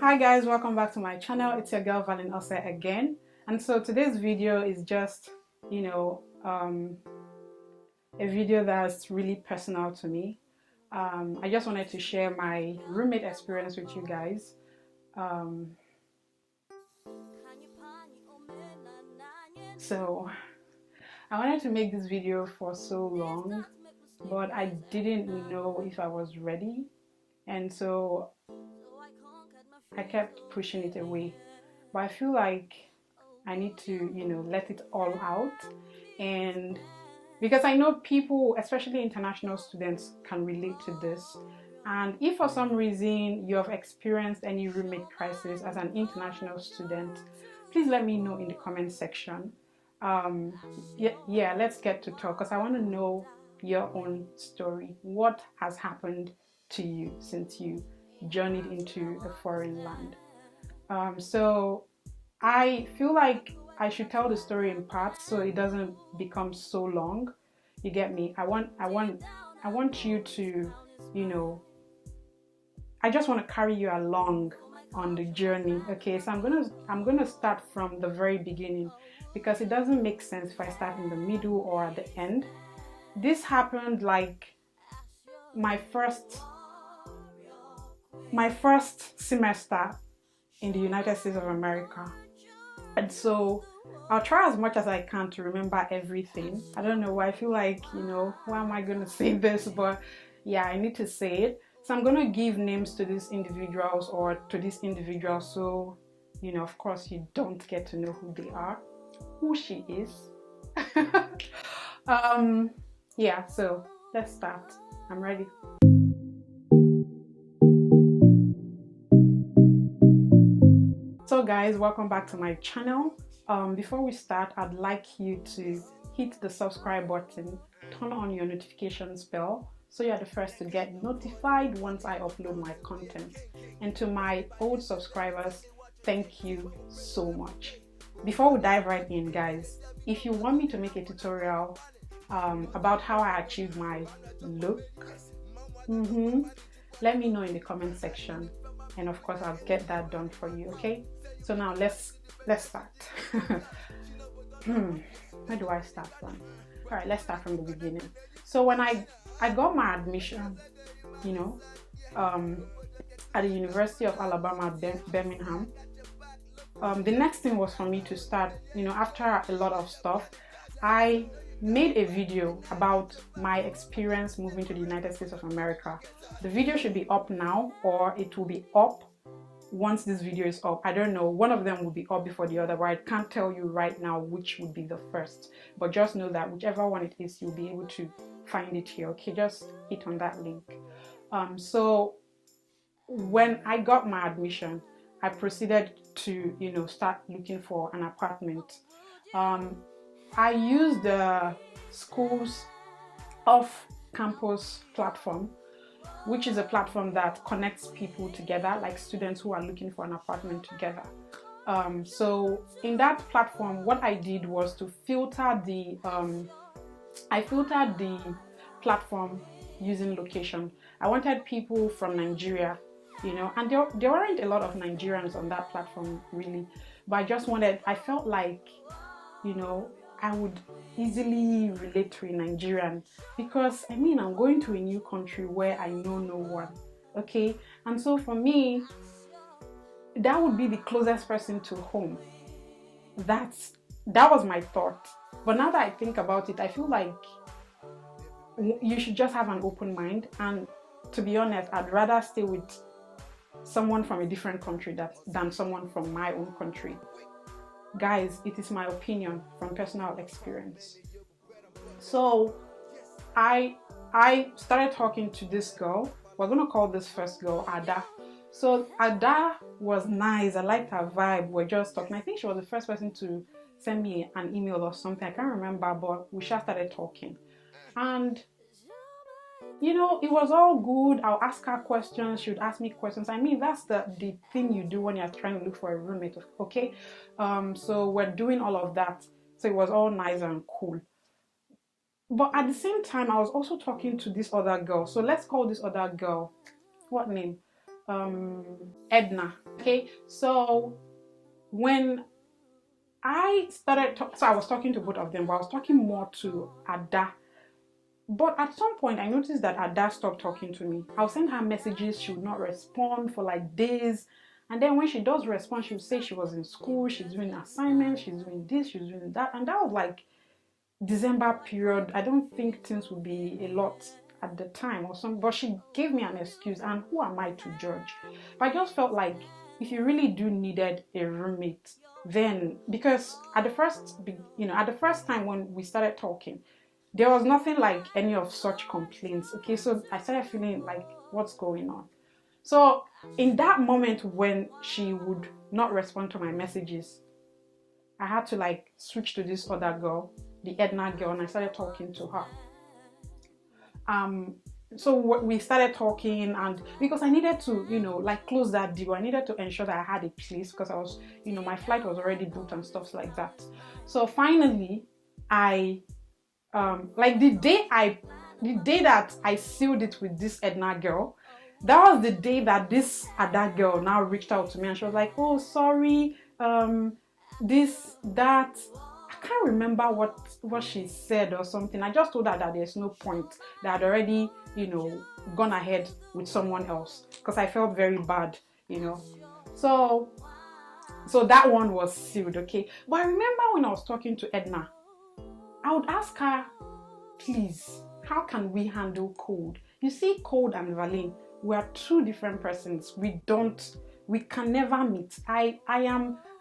Hi guys, welcome back to my channel. It's your girl Valin Ose again. And so today's video is just, you know, a video that's really personal to me. I just wanted to share my roommate experience with you guys. So I wanted to make this video for so long, but I didn't know if I was ready. And so I kept pushing it away. But I feel like I need to, let it all out. And because I know people, especially international students, can relate to this. And if for some reason you have experienced any roommate crisis as an international student, please let me know in the comment section. Yeah, let's get to talk because I want to know your own story. What has happened to you since you journeyed into a foreign land? So I feel like I should tell the story in parts so it doesn't become so long. You get me? I want you to, I just want to carry you along on the journey. Okay, so I'm gonna start from the very beginning because it doesn't make sense if I start in the middle or at the end. This happened like my first semester in the United States of America. And so I'll try as much as I can to remember everything. I don't know why I feel like, why am I going to say this? But yeah, I need to say it. So I'm going to give names to these individuals or to this individual. So, of course, you don't get to know who they are, who she is. Yeah, so let's start. I'm ready. So guys, welcome back to my channel. Before we start, I'd like you to hit the subscribe button, turn on your notifications bell so you're the first to get notified once I upload my content. And to my old subscribers, thank you so much. Before we dive right in, guys, if you want me to make a tutorial about how I achieved my look, let me know in the comment section, and of course I'll get that done for you. Okay, so now let's start. Where do I start from? All right, let's start from the beginning. So when I got my admission, at the University of Alabama at Birmingham, the next thing was for me to start, after a lot of stuff, I made a video about my experience moving to the United States of America. The video should be up now, or it will be up once this video is up. I don't know, one of them will be up before the other, but I can't tell you right now which would be the first. But just know that whichever one it is, you'll be able to find it here. Okay, just hit on that link. So when I got my admission, I proceeded to start looking for an apartment. I used the school's off-campus platform, which is a platform that connects people together, like students who are looking for an apartment together. So in that platform, what I did was to filter I filtered the platform using location. I wanted people from Nigeria, and there weren't a lot of Nigerians on that platform really, but I felt like, I would easily relate to a Nigerian because I'm going to a new country where I know no one. Okay, and so for me, that would be the closest person to home. That was my thought. But now that I think about it, I feel like you should just have an open mind. And to be honest, I'd rather stay with someone from a different country than someone from my own country. Guys, it is my opinion from personal experience. So I started talking to this girl. We're gonna call this first girl Ada. So Ada was nice. I liked her vibe. We're just talking. I think she was the first person to send me an email or something. I can't remember, but we just started talking. And it was all good. I'll ask her questions, she would ask me questions. That's the thing you do when you're trying to look for a roommate, okay? So we're doing all of that. So it was all nice and cool. But at the same time, I was also talking to this other girl. So let's call this other girl, what name? Edna. Okay, so when I started, so I was talking to both of them, but I was talking more to Ada. But at some point, I noticed that Ada stopped talking to me. I'll send her messages, she would not respond for like days. And then when she does respond, she would say she was in school, she's doing assignments, she's doing this, she's doing that. And that was like December period. I don't think things would be a lot at the time or something, but she gave me an excuse, and who am I to judge? But I just felt like if you really do needed a roommate, then because at the first time when we started talking, there was nothing like any of such complaints. Okay, so I started feeling like, what's going on? So in that moment when she would not respond to my messages, I had to like switch to this other girl, the Edna girl, and I started talking to her. So we started talking, and because I needed to, like close that deal, I needed to ensure that I had a place because I was, my flight was already booked and stuff like that. So finally, I like the day that I sealed it with this Edna girl, that was the day that this Ada girl now reached out to me, and she was like, oh, sorry, this, that, I can't remember what she said or something. I just told her that there's no point, that I'd already, gone ahead with someone else, because I felt very bad, So that one was sealed, okay? But I remember when I was talking to Edna, I would ask her, please, how can we handle Cold? You see, Cold and Valine, we are two different persons. We can never meet. I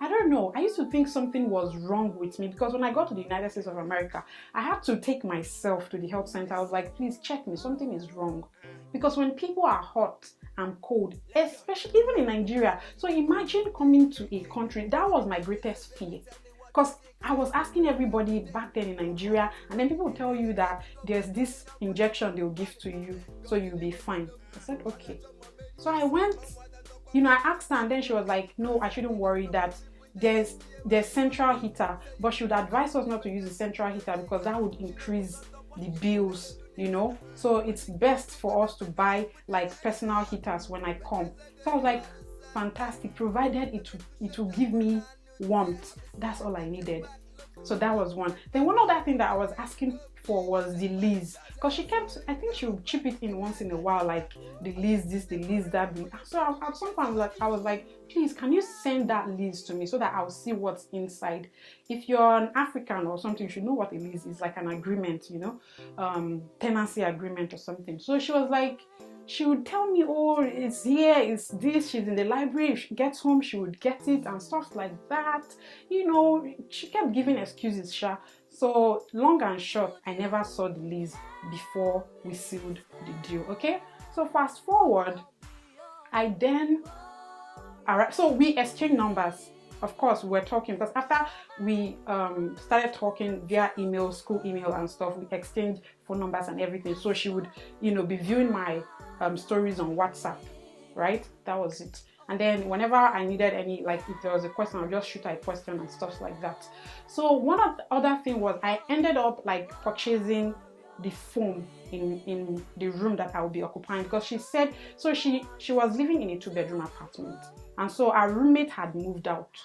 don't know. I used to think something was wrong with me, because when I got to the United States of America, I had to take myself to the health center. I was like, please check me, something is wrong. Because when people are hot and cold, especially even in Nigeria, so imagine coming to a country, that was my greatest fear. Because I was asking everybody back then in Nigeria, and then people would tell you that there's this injection they'll give to you so you'll be fine. I said, okay. So I went, I asked her, and then she was like, no, I shouldn't worry, that there's central heater, but she would advise us not to use the central heater because that would increase the bills, So it's best for us to buy like personal heaters when I come. So I was like, fantastic, provided it will give me warmth. That's all I needed. So that was one. Then one other thing that I was asking for was the lease, because she kept, I think she would chip it in once in a while, like the lease this, the lease that. So at some point I was like, please, can you send that lease to me so that I'll see what's inside? If you're an African or something, you should know what a lease is, like an agreement, tenancy agreement or something. So she was like, she would tell me, oh, it's here, it's this, she's in the library, if she gets home, she would get it and stuff like that. She kept giving excuses, sha. So long and short, I never saw the lease before we sealed the deal, okay? So fast forward, I then, so we exchanged numbers. Of course, we were talking, because after we started talking via email, school email and stuff, we exchanged phone numbers and everything. So she would, be viewing my stories on WhatsApp, right? That was it. And then whenever I needed any, like if there was a question, I'll just shoot her a question and stuff like that. So one of the other thing was I ended up like purchasing the phone in the room that I will be occupying, because she said, so she was living in a 2-bedroom apartment, and so our roommate had moved out,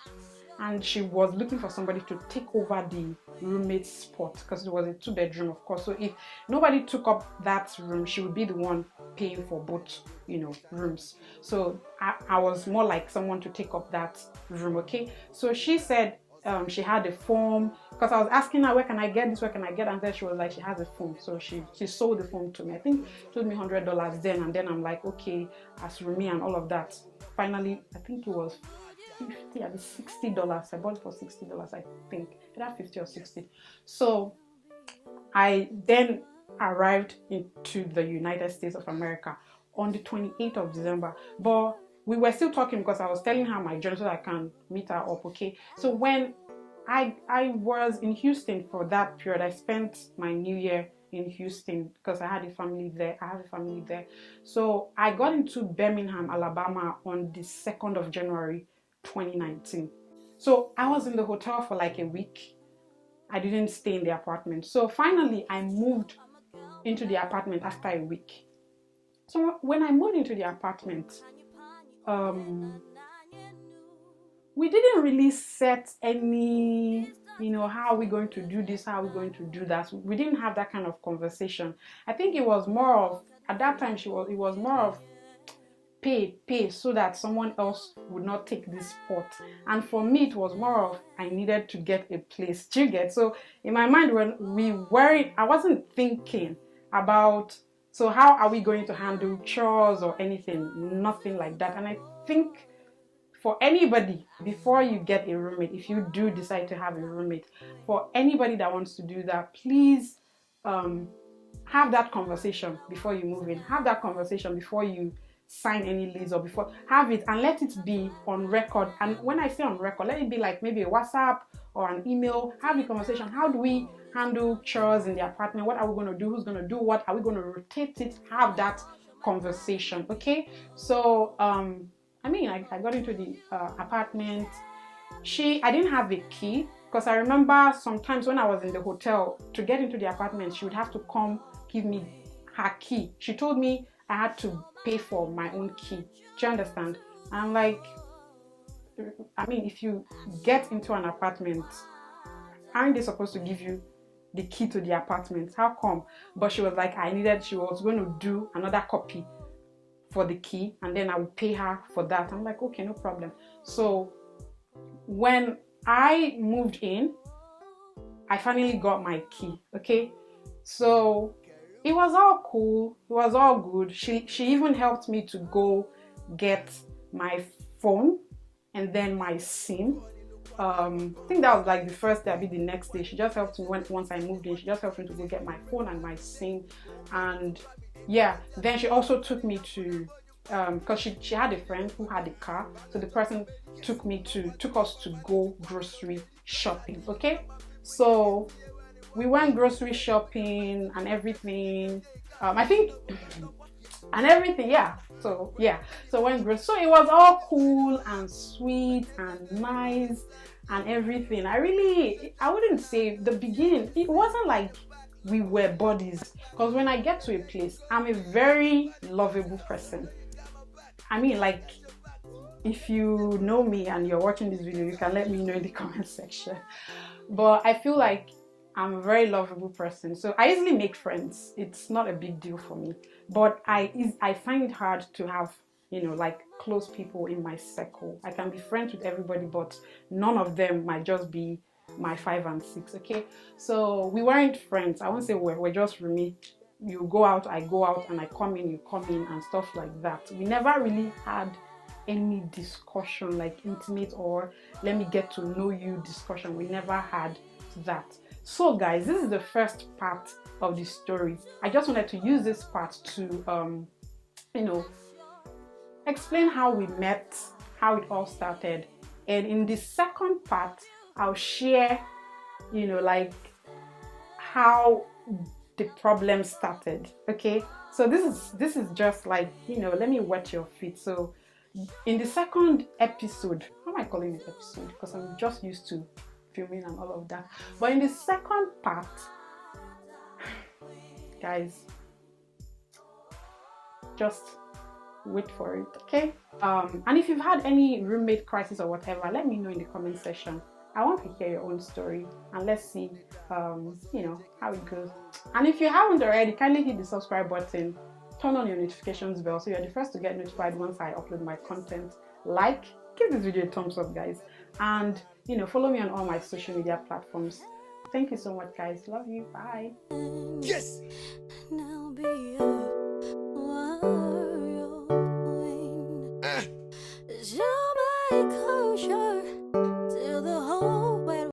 and she was looking for somebody to take over the roommate's spot, because it was a 2-bedroom, of course. So if nobody took up that room, she would be the one paying for both, rooms. So I was more like someone to take up that room, okay? So she said she had a phone, because I was asking her, where can I get this, where can I get, and then she was like, she has a phone. So she sold the phone to me. I think she told me $100 then, and then I'm like, okay, as roomie and all of that. Finally, I think it was $50 and $60. I bought it for $60, I think. Either 50 or 60. So I then arrived into the United States of America on the 28th of December. But we were still talking because I was telling her my journey so that I can meet her up, okay? So when I was in Houston for that period, I spent my New Year in Houston because I had a family there. So I got into Birmingham, Alabama on the 2nd of January 2019. So I was in the hotel for like a week. I didn't stay in the apartment. So finally I moved into the apartment after a week. So when I moved into the apartment, we didn't really set any, how are we going to do this, how are we going to do that. We didn't have that kind of conversation. I think it was more of, at that time, it was more of pay so that someone else would not take this spot. And for me, it was more of, I needed to get a place. Do you get? So in my mind, I wasn't thinking about, so how are we going to handle chores or anything, nothing like that. And I think for anybody, before you get a roommate, if you do decide to have a roommate, for anybody that wants to do that, please have that conversation before you move in. Have that conversation before you sign any lease, or before, have it and let it be on record. And when I say on record, let it be like maybe a WhatsApp or an email. Have the conversation. How do we handle chores in the apartment? What are we going to do? Who's going to do what? Are we going to rotate it? Have that conversation. Okay. So I got into the apartment. I didn't have a key, because I remember sometimes when I was in the hotel, to get into the apartment, she would have to come give me her key. She told me I had to pay for my own key. Do you understand? And I'm like, if you get into an apartment, aren't they supposed to give you the key to the apartment? How come? But she was like, she was going to do another copy for the key, and then I would pay her for that. I'm like, okay, no problem. So when I moved in, I finally got my key. Okay, so it was all cool, it was all good. She even helped me to go get my phone and then my SIM. I think that was like the first day, the next day. She just helped me once I moved in. She just helped me to go get my phone and my SIM. And yeah, then she also took me to, because she had a friend who had a car, so the person took us to go grocery shopping. Okay, so we went grocery shopping and everything. I think and everything, yeah. So when so it was all cool and sweet and nice and everything. I wouldn't say the beginning, it wasn't like we were buddies, because when I get to a place, I'm a very lovable person. Like, if you know me and you're watching this video, you can let me know in the comment section. But I feel like I'm a very lovable person, so I easily make friends. It's not a big deal for me. But I find it hard to have, like, close people in my circle. I can be friends with everybody, but none of them might just be my 5 and 6. Okay, so we weren't friends. I won't say we're just roommates. You go out, I go out, and I come in, you come in, and stuff like that. We never really had any discussion, like intimate or let me get to know you discussion. We never had that. So guys, this is the first part of the story. I just wanted to use this part to explain how we met, how it all started. And in the second part, I'll share like how the problem started. Okay, so this is just like, let me wet your feet. So in the second episode, how am I calling it episode, because I'm just used to filming and all of that. But in the second part, guys, just wait for it. Okay, and if you've had any roommate crisis or whatever, let me know in the comment section. I want to hear your own story, and let's see how it goes. And if you haven't already, kindly hit the subscribe button, turn on your notifications bell so you're the first to get notified once I upload my content. Give this video a thumbs up, guys, and follow me on all my social media platforms. Thank you so much, guys. Love you. Bye. Yes.